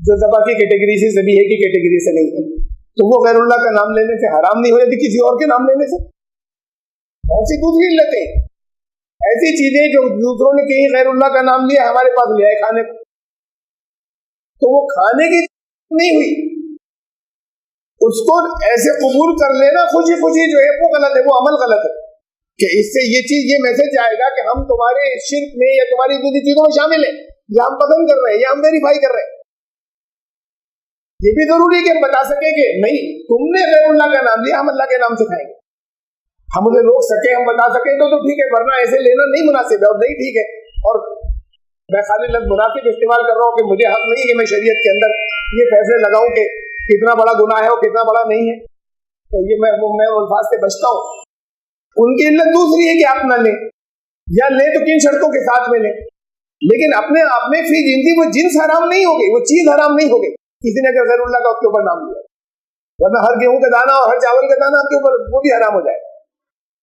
جو ذبح کی کیٹیگری سے، ذبیحے کی کیٹیگری سے نہیں ہے، تو وہ غیر اللہ کا نام لینے سے حرام نہیں ہو جاتی کسی اور کے نام لینے سے۔ بہت سی دوسری علتیں، ایسی چیزیں جو دوسروں نے کہیں غیر اللہ کا نام لیا، ہمارے پاس لے آئے کھانے کو، تو وہ کھانے کی نہیں ہوئی، اس کو ایسے قبول کر لینا خوشی خوشی جو ہے وہ غلط ہے، وہ عمل غلط ہے، کہ اس سے یہ چیز، یہ میسج آئے گا کہ ہم تمہارے شرک میں یا تمہاری دوسری چیزوں میں شامل ہیں، یا ہم پسند کر رہے ہیں، یا ہم ویریفائی کر رہے ہیں۔ یہ بھی ضروری ہے کہ ہم بتا سکیں کہ نہیں، تم نے غیر اللہ کا نام لیا، ہم اللہ کے نام سے کھائیں گے، ہم اسے روک سکیں، ہم بتا سکیں تو ٹھیک ہے، ورنہ ایسے لینا نہیں مناسب ہے اور نہیں ٹھیک ہے۔ اور میں خالی لفظ مناسب استعمال کر رہا ہوں کہ مجھے حق نہیں کہ میں شریعت کے اندر یہ فیصلے لگاؤں کہ کتنا بڑا گناہ ہے اور کتنا بڑا نہیں ہے، تو یہ میں الفاظ سے بچتا ہوں۔ ان کی علت دوسری ہے کہ آپ نہ لیں، یا لیں تو کن شرطوں کے ساتھ میں لیں، لیکن اپنے آپ میں فی جنسی وہ جنس حرام نہیں ہو گئی، وہ چیز حرام نہیں ہو گئی، کسی نے اگر غیر اللہ کا اس کے اوپر نام لیا، ورنہ ہر گیہوں کا دانہ اور ہر چاول کا دانہ آپ کے اوپر وہ بھی حرام ہو جائے۔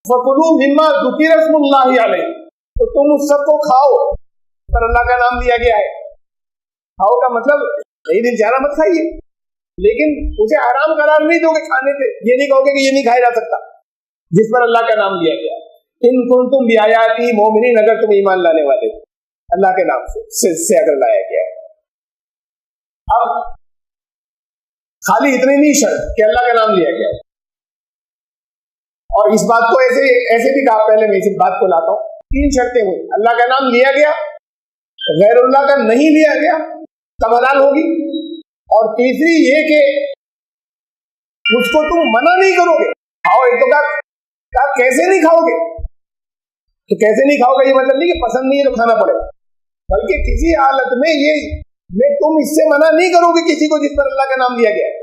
فَكُلُوا مِمَّا ذُكِرَ اسْمُ اللَّهِ عَلَيْهِ، تو تم اس سب کو کھاؤ پر اللہ کا نام لیا گیا ہے۔ کھاؤ کا مطلب نہیں دل چاہنا مت کھائیے، لیکن اسے حرام قرار نہیں دو گے کھانے سے، یہ نہیں کہو گے کہ یہ نہیں کھایا جا سکتا جس پر اللہ کا نام لیا گیا ہے۔ ان کنتم بآیاتی مؤمنین، اگر تم ایمان لانے والے ہو، اللہ کے نام سے اگر لایا گیا ہے۔ اب خالی اتنی نہیں شرط کہ اللہ کا نام لیا گیا ہے، اور اس بات کو ایسے بھی کہا، پہلے میں اس بات کو لاتا ہوں، تین شرطیں ہوئی، اللہ کا نام لیا گیا، غیر اللہ کا نہیں لیا گیا تب حلال ہوگی، اور تیسری یہ کہ اس کو تم منع نہیں کرو گے، کھاؤ۔ ایک تو کہا کیسے نہیں کھاؤ گے، تو کیسے نہیں کھاؤ گے یہ مطلب نہیں کہ پسند نہیں ہے تو کھانا پڑے گا، بلکہ کسی حالت میں تم اس سے منع نہیں کرو گے کسی کو جس پر اللہ کا نام لیا گیا ہے،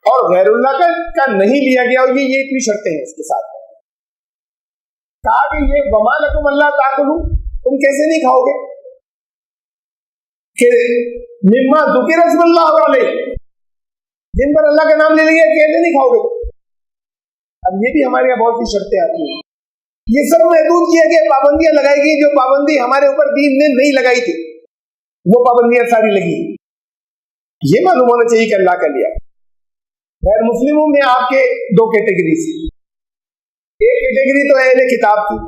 اور غیر اللہ کا نہیں لیا گیا، اور یہ اتنی شرطیں ہیں اس کے ساتھ۔ کہا کہ یہ وما لکم اللہ تاکلوا، تم کیسے نہیں کھاؤ گے، کہ مما ذکر اسم اللہ علیہ، جن پر اللہ کا نام لے لیا کیسے نہیں کھاؤ گے۔ اب یہ بھی ہمارے یہاں بہت سی شرطیں آتی ہیں، یہ سب محدود کیا گیا، پابندیاں لگائی گئی، جو پابندی ہمارے اوپر دین نے نہیں لگائی تھی وہ پابندیاں ساری لگی۔ یہ معلوم ہونا چاہیے کہ اللہ کا لیا۔ غیر مسلموں میں آپ کے دو کیٹیگریز، ایک کیٹیگری تو اہل کتاب کی،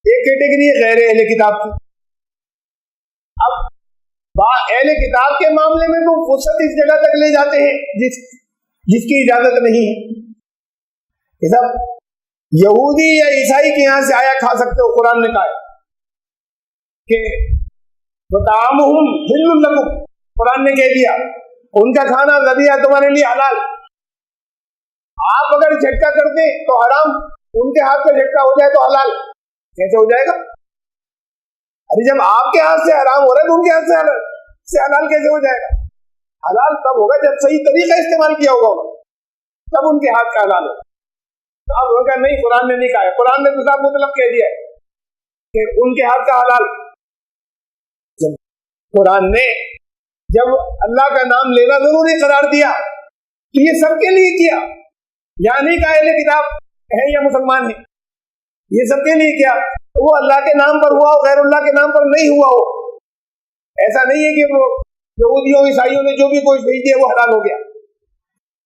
ایک کیٹیگری غیر اہل کتاب کی۔ اب اہل کتاب کے معاملے میں تو فرصت اس جگہ تک لے جاتے ہیں جس کی اجازت نہیں ہے، سب یہودی یا عیسائی کے یہاں سے آیا کھا سکتے ہو، قرآن نے کہا کہ وطعامہم حل لکم، قرآن نے کہہ دیا ان کا کھانا ذبیحہ تمہارے لیے حلال۔ آپ اگر جھٹکا کرتے تو حرام، ان کے ہاتھ کا جھٹکا ہو جائے تو حلال، کیسے ہو جائے گا؟ ارے جب آپ کے ہاتھ سے حرام ہو رہا ہے تو ان کے ہاتھ سے حلال کیسے ہو جائے گا؟ حلال تب ہوگا جب صحیح طریقہ استعمال کیا ہوگا، تب ان کے ہاتھ کا حلال ہوگا۔ تو آپ لوگوں کا نہیں، قرآن نے نہیں کہا ہے، قرآن نے تو صاحب مطلب کہہ دیا ہے کہ ان کے ہاتھ کا حلال۔ جب قرآن نے جب اللہ کا نام لینا ضروری قرار دیا تو یہ سب کے لیے کیا، یعنی کہ اہل کتاب ہے یا مسلمان ہے، یہ سب کے لیے کیا۔ وہ اللہ کے نام پر ہوا ہو، غیر اللہ کے نام پر نہیں ہوا ہو، ایسا نہیں ہے کہ وہ یہودیوں عیسائیوں نے جو بھی کوئی بھیج دیا وہ حلال ہو گیا۔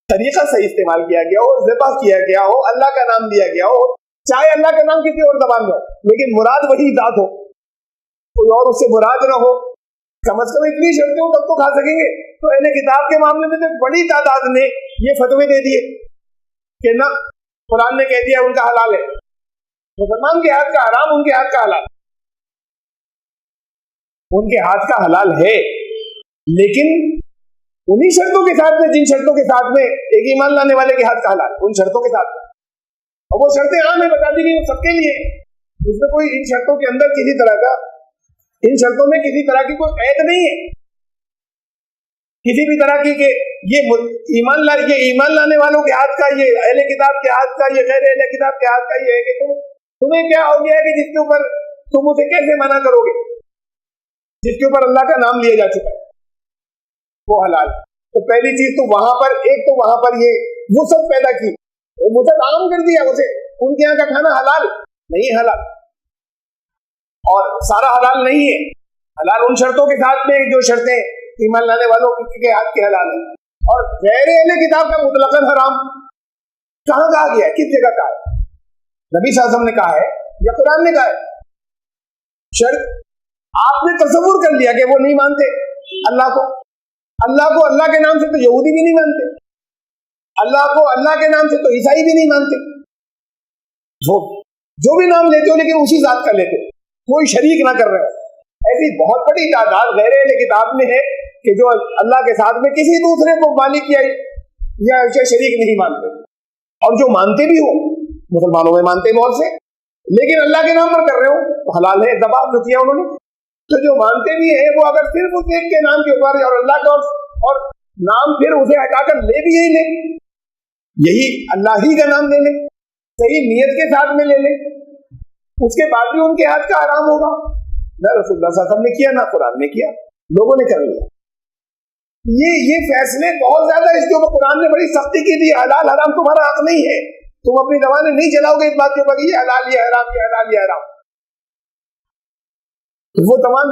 طریقہ صحیح استعمال کیا گیا ہو، ذبح کیا گیا ہو، اللہ کا نام دیا گیا ہو، چاہے اللہ کا نام کسی اور زبان میں ہو، لیکن مراد وہی ذات ہو، کوئی اور اس سے مراد نہ ہو، کم از کم اتنی شرطیں ہو تب تو کھا سکیں گے۔ تو اہل کتاب کے معاملے میں تو بڑی تعداد نے یہ فتوے دے دیے کہ نہ، قرآن نے کہہ دیا ان کا حلال ہے، مسلمان کے ہاتھ کا حرام، ان کے ہاتھ کا حلال۔ ان کے ہاتھ کا حلال ہے، لیکن انہی شرطوں کے ساتھ میں جن شرطوں کے ساتھ میں ایک ایمان لانے والے کے ہاتھ کا حلال، ان شرطوں کے ساتھ میں، اور وہ شرطیں عام ہیں، بتا دی گئی وہ سب کے لیے، اس میں کوئی ان شرطوں کے اندر کسی طرح کا، ان شرطوں میں کسی طرح کی کوئی قید نہیں ہے، کسی بھی طرح کی کہ یہ ایمان لانے والوں کے ہاتھ کا، یہ اہل کتاب کے ہاتھ کا، یہ غیر اہل کتاب کے ہاتھ کا، یہ ہے کہ تمہیں کیا ہو گیا ہے کہ جس کے اوپر تم اسے کیسے منع کرو گے، جس کے اوپر اللہ کا نام لیا جا چکا ہے وہ حلال ہے۔ تو پہلی چیز تو وہاں پر، ایک تو وہاں پر یہ وسعت پیدا کی، وسعت عام کر دیا اسے، ان کے یہاں کا کھانا حلال نہیں، حلال اور سارا حلال نہیں ہے، حلال ان شرطوں کے ساتھ میں جو شرطیں ایمان لانے والوں کے ہاتھ کے حلال ہیں، اور غیر اہل کتاب کا مطلقاً حرام کہاں کہا گیا ہے، کس جگہ کہا ہے؟ نبی صلی اللہ علیہ وسلم نے کہا ہے یا قرآن نے کہا ہے؟ شرط آپ نے تصور کر لیا کہ وہ نہیں مانتے اللہ کو اللہ کے نام سے تو یہودی بھی نہیں مانتے، اللہ کو اللہ کے نام سے تو عیسائی بھی نہیں مانتے، جو بھی نام لیتے ہو لیکن اسی ذات کا لیتے ہو، کوئی شریک نہ کر رہے ہو۔ ایسی بہت بڑی تعداد غیر اہل کتاب میں ہے کہ جو اللہ کے ساتھ میں کسی دوسرے کو مالک یا شریک نہیں مانتے، اور جو مانتے بھی ہو، مسلمانوں میں مانتے بہت سے، لیکن اللہ کے نام پر کر رہے ہو تو حلال ہے، دبا جو کیا انہوں نے۔ تو جو مانتے بھی ہیں وہ اگر صرف اس ایک کے نام کے اوپر اور اللہ کا اور نام پھر اسے ہٹا کر لے بھی یہی لے، یہی اللہ ہی کا نام لے لے، صحیح نیت کے ساتھ میں لے لے، اس کے بعد بھی ان کے ہاتھ کا حرام ہوگا۔ نہ رسول اللہ صلی اللہ علیہ وسلم نے کیا، نہ قرآن نے کیا، لوگوں نے کر لیا۔ یہ فیصلے بہت زیادہ اس کے اوپر قرآن نے بڑی سختی کی تھی، حلال حرام تمہارا حق نہیں ہے، تم اپنی زبانیں نہیں چلاؤ گے اس بات کے اوپر یہ حلال یہ حرام یہ حلال یہ حرام۔ وہ تمام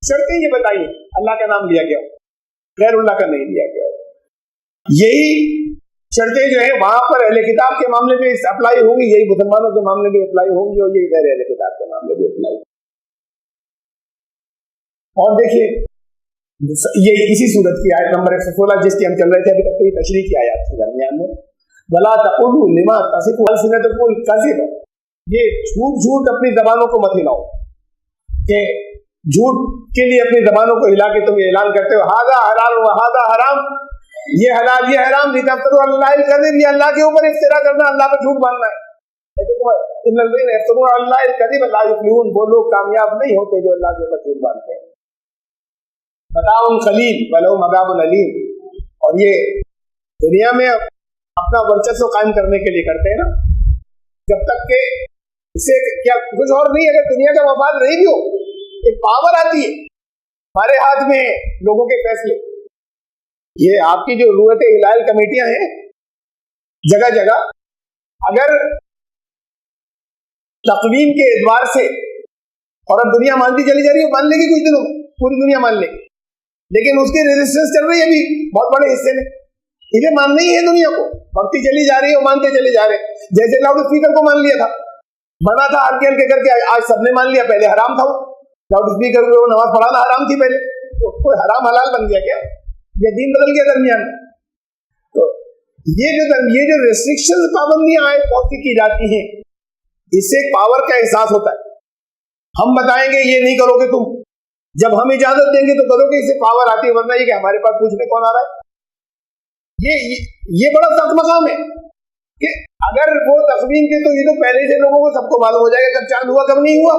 شرطیں یہ بتائیے، اللہ کا نام لیا گیا ہو، غیر اللہ کا نہیں لیا گیا ہو، یہی شرطیں جو ہیں وہاں پر اہل کتاب کے معاملے میں اپلائی ہوں گی، یہی مسلمانوں کے معاملے میں اپلائی ہوں گی، اور یہی غیر اہل کتاب کے معاملے میں اپلائی۔ اور دیکھیے یہ اسی صورت کی آیت نمبر 116 جس کی ہم چل رہے تھے ابھی تک، تو یہ تشریح کی آیات کے درمیان میں وَلَا تَقُولُوا لِمَا تَصِفُ أَلْسِنَتُكُمُ الْكَذِبَ، یہ جھوٹ اپنی زبانوں کو مت ہلاؤ، کہ جھوٹ کے لیے اپنی زبانوں کو ہلا کے تم اعلان کرتے ہو ہذا حلال و ہذا حرام، یہ حلال یہ حرام، لِتَفْتَرُوا عَلَى اللَّهِ الْكَذِبَ، یہ اللہ کے اوپر افترا کرنا، اللہ پر جھوٹ باندھنا ہے۔ ان الذين يفترون على الله الكذب لا يفلحون، وہ لوگ کامیاب نہیں ہوتے جو اللہ کے اوپر جھوٹ باندھتے ہیں۔ متاع قلیل ولہم عذاب الیم، اور یہ دنیا میں اپنا ورچسو قائم کرنے کے لیے کرتے ہیں نا، جب تک کہ اسے کیا کچھ اور نہیں، اگر دنیا کا مفاد نہیں بھی ہو، ایک پاور آتی ہے ہمارے ہاتھ میں لوگوں کے فیصلے۔ یہ آپ کی جو روحت ہلال کمیٹیاں ہیں جگہ جگہ، اگر تقویم کے اعتبار سے، اور اب دنیا مانتی چلی جا رہی ہے، مان لے گی کچھ دنوں میں، پوری دنیا مان لے گی، لیکن اس کی ریزسٹنس چل رہی ہے ابھی بہت بڑے حصے میں، اسے ماننا ہی ہے دنیا کو، بڑھتی چلی جا رہی ہے، مانتے چلے جا رہے ہیں۔ جیسے لاؤڈ اسپیکر کو مان لیا تھا، بنا تھا ہلکے ہلکے کر کے، آج سب نے مان لیا، پہلے حرام تھا وہ لاؤڈ اسپیکر کو نماز پڑھانا حرام تھی پہلے، تو کوئی حرام حلال بن گیا کیا؟ یہ دین بدل گیا درمیان میں۔ تو یہ جو ریسٹرکشن پابندیاں بہت سی کی جاتی ہیں، اس سے ایک پاور کا احساس ہوتا ہے، ہم بتائیں گے یہ نہیں کرو گے تم، جب ہم اجازت دیں گے تو کرو گے، اس سے پاور آتی ہے، ورنہ یہ کہ ہمارے پاس پوچھنے کون آ رہا ہے۔ یہ بڑا سخت مقام ہے کہ اگر وہ تقویم تھے تو یہ تو پہلے سے لوگوں کو سب کو معلوم ہو جائے گا کب چاند ہوا کب نہیں ہوا،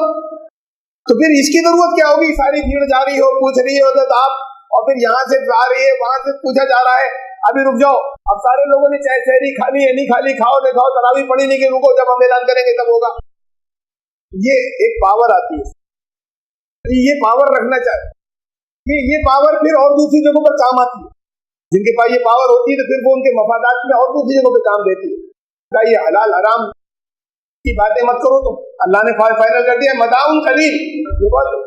تو پھر اس کی ضرورت کیا ہوگی؟ ساری بھیڑ جا رہی ہو، پوچھ رہی ہو حضرت آپ، اور پھر یہاں سے آ رہی ہے، وہاں سے پوچھا جا رہا ہے ابھی رک جاؤ. اب سارے لوگوں نے چاہے سحری کھانی ہے نہیں کھانی، کھاؤ نہیں کھاؤ، تراویح پڑھی نہیں کہ رکو جب ہم اعلان کریں گے تب ہوگا. یہ ایک پاور آتی ہے، یہ پاور رکھنا چاہیے. یہ پاور پھر اور دوسری جگہوں پر کام آتی ہے. جن کے پاس یہ پاور ہوتی ہے تو پھر وہ ان کے مفادات میں اور دوسری جگہوں پہ کام دیتی ہے. یہ حلال حرام کی باتیں مت کرو. تم اللہ نے فائنل کر دیا متاع قلیل،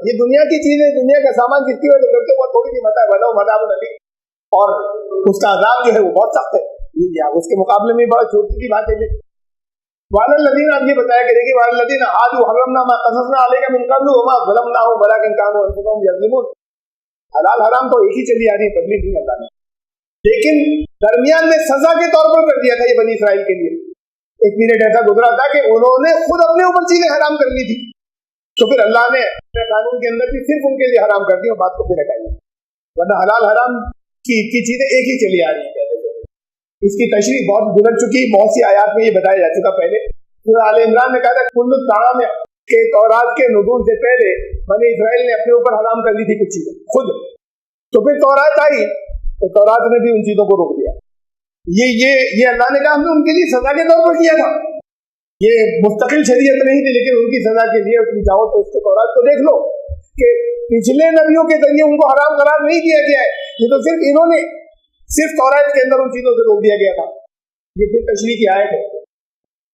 یہ دنیا کی چیزیں، دنیا کا سامان جس کی وجہ سے کرتے وہ تھوڑی سی متاع بناؤ، متاع قلیل، اور اس کا عذاب جو ہے وہ بہت سخت ہے. یہ اس کے مقابلے میں بہت چھوٹی سی بات ہے. وعلی الذین، آپ یہ بتایا کرے گی وعلی الذین عادوا حرمنا ما قصصنا علیک من قبل وما ظلمناهم ولکن كانوا انفسهم یظلمون. حلال حرام تو ایک ہی چلی آ رہی ہے، بدلی نہیں اللہ نے، لیکن درمیان میں سزا کے طور پر کر دیا تھا یہ بنی اسرائیل کے لیے. ایک پیریڈ ایسا گزرا تھا کہ انہوں نے خود اپنے اوپر چیزیں حرام کر لی تھی، تو پھر اللہ نے اپنے قانون کے اندر بھی صرف ان کے لیے حرام کر دی اور بات کو پھر ہٹائی. ورنہ حلال حرام کی چیزیں ایک ہی چلی آ رہی ہیں پہلے سے. اس کی تشریح بہت گزر چکی، بہت سی آیات میں یہ بتایا جا چکا. پہلے سورہ آل عمران میں کہا تھا کل الطعام کے تورات کے نزول سے پہلے بنی اسرائیل نے اپنے اوپر حرام کر لی تھی کچھ چیزیں خود. تو پھر تورات آئی تو تورات نے بھی ان چیزوں کو روک دیا. یہ اللہ نے کہا ہم نے ان کے لیے سزا کے طور پر کیا تھا. یہ مستقل شریعت نہیں تھی، لیکن ان کی سزا کے لیے اپنی چاہو تو اس کے تورات کو دیکھ لو کہ پچھلے نبیوں کے ذریعے ان کو حرام قرار نہیں کیا گیا ہے. یہ تو صرف انہوں نے صرف تورات کے اندر ان چیزوں سے روک دیا گیا تھا. یہ پھر تشریح کی آیت ہے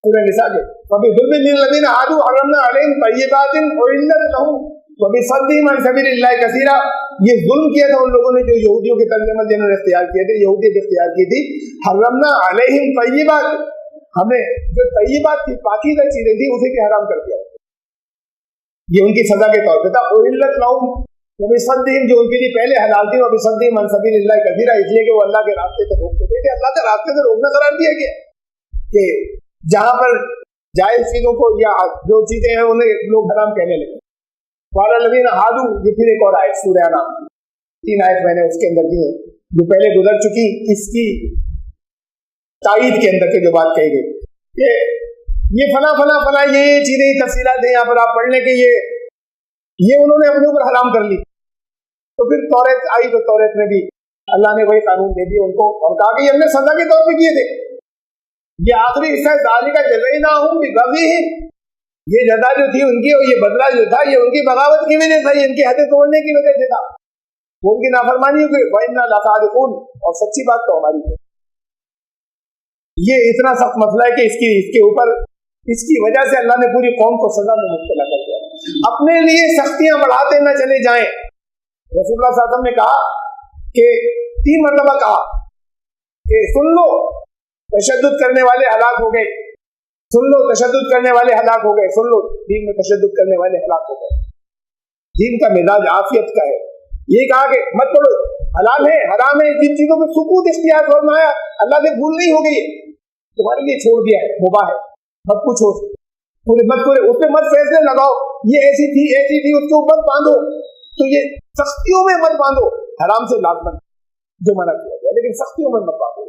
سورہ نساء کے. فَبِظُلْمٍ لِّلَّذِينَ عَادُوا حَرَّمْنَا عَلَيْهِمْ طَيِّبَاتٍ أُحِلَّتْ لَهُمْ وَبِصَدِّهِمْ عَن سَبِيلِ اللَّهِ كَثِيرًا. یہ ظلم کیا تھا ان لوگوں نے جو یہودیوں کے طرز عمل جنہوں نے اختیار کیے تھے، یہودیت اختیار کی تھی. حرمنا علیہم طیبات، ہمیں جو طیبات تھی، پاکیزہ چیزیں تھیں، اسے بھی حرام کر دیا. یہ ان کی سزا کے طور پہ تھا. احلت لہم وبصدہم، جو ان کے لیے پہلے حلال تھی، وبصدہم عن سبیل اللہ کثیرا، اس لیے کہ وہ اللہ کے راستے سے روکتے تھے. اللہ کے راستے سے روکنا قرار دیا گیا کہ جہاں پر جائز چیزوں کو یا جو چیزیں ہیں انہیں لوگ حرام کہنے لگے. وعلی الذین عادوا، یہ پھر ایک اور آیت سورہ انعام، 3 آیت میں نے اس کے اندر دی ہیں جو پہلے گزر چکی. اس کی تائید کے اندر کے جو بات کہی گئی کہ یہ فلاں فلاں فلاں یہ چیزیں تفصیلات ہیں یہاں پر آپ پڑھ لیں کہ یہ انہوں نے اپنے اوپر حرام کر لی. تو پھر توریت آئی تو توریت میں بھی اللہ نے وہی قانون دے دیا ان کو اور کہا کہ یہ ہم نے سزا کے طور پہ کیے تھے. یہ آخری حصہ ذالک جزیناہم ببغیہم، یہ جزا جو تھی ان کی اور یہ بدلہ جو تھا یہ ان کی بغاوت کی وجہ سے، ان کی حدیں توڑنے کی وجہ سے تھا، وہ ان کی نافرمانی کی. وَإِنَّا لَصَادِقُونَ، اور سچی بات تو ہماری ہے. یہ اتنا سخت مسئلہ ہے کہ اس کے اوپر اس کی وجہ سے اللہ نے پوری قوم کو سزا میں مبتلا کر دیا. اپنے لیے سختیاں بڑھاتے نہ چلے جائیں. رسول اللہ صلی اللہ علیہ وسلم نے کہا کہ 3 مرتبہ کہا کہ سن لو تشدد کرنے والے ہلاک ہو گئے، سن لو تشدد کرنے والے ہلاک ہو گئے، سن لو دین میں تشدد کرنے والے ہلاک ہو گئے. دین کا مزاج عافیت کا ہے. یہ کہا کہ مت پڑھو، حلال ہے حرام ہے، جن چیزوں میں سکوت اختیار فرمایا اللہ سے بھول نہیں ہو گئی، تمہارے لیے چھوڑ دیا ہے، مباح ہے، مت پوچھو، اس پہ مت فیصلے لگاؤ، یہ ایسی تھی اس کو مت باندھو. تو یہ سختیوں میں مت باندھو، حرام سے لازمن جو منع کیا گیا، لیکن سختیوں میں مت باندھو.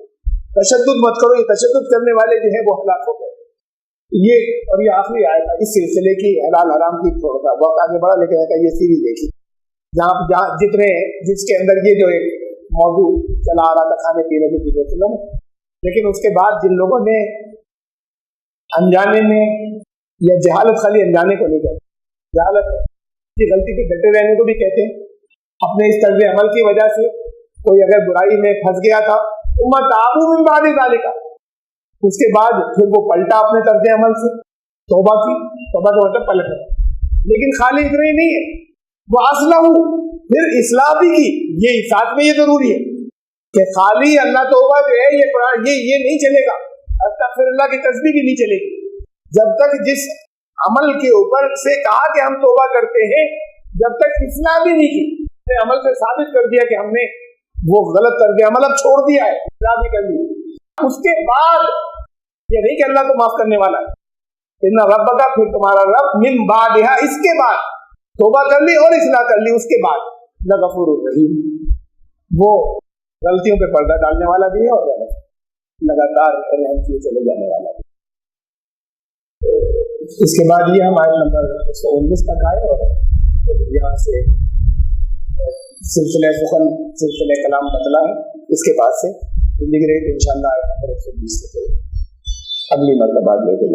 تشدد مت کرو، یہ تشدد کرنے والے جو ہیں وہ ہلاک ہو گئے. یہ آخری آیت اس سلسلے کی حلال حرام کی. تھوڑا سا وقت آگے بڑھا لیکن یہ سیریز دیکھی جہاں جتنے جس کے اندر یہ جو ایک موضوع چلا آ رہا تھا کھانے پینے کی چیزوں سے، لیکن اس کے بعد جن لوگوں نے انجانے میں یا جہالت خالی انجانے کو نہیں کہتے، جہالت کی غلطی پہ ڈٹے رہنے کو بھی کہتے ہیں. اپنے اس طرز عمل کی وجہ سے کوئی اگر برائی میں پھنس گیا تھا ثم تابوا من بعد ذلك، اس کے بعد پھر وہ پلٹا اپنے طرز عمل سے، توبہ کی، توبہ کا مطلب پلٹنا. لیکن خالی اتنا ہی نہیں ہے، وہ اصلاح، پھر اصلاح بھی کی. یہ ساتھ میں یہ ضروری ہے کہ خالی اللہ توبہ جو ہے یہ نہیں چلے گا، استغفر اللہ کی تسبیح بھی نہیں چلے گی جب تک جس عمل کے اوپر سے کہا کہ ہم توبہ کرتے ہیں، جب تک اصلاح بھی نہیں کی، عمل سے ثابت کر دیا کہ ہم نے وہ غلط کر دیا، عمل اب چھوڑ دیا ہے، اصلاح بھی کر لی. اس کے بعد یہ نہیں کہ اللہ تو معاف کرنے والا ہے، ان ربک، پھر تمہارا رب، من بعدها، اس کے بعد توبہ کر لی اور اصلاح کر لی، اس کے بعد لغفور الرحیم، وہ غلطیوں پہ پردہ ڈالنے والا بھی ہے اور لگاتار رحم کیے چلے جانے والا بھی. اس کے بعد یہ ہم آیت نمبر 119 تک آئے اور یہاں سے سلسلہ سخن سلسلہ کلام بتلا ہے، اس کے بعد سے زندگی رہی تو انشاءاللہ 120 سے اگلی مرتبہ لے کے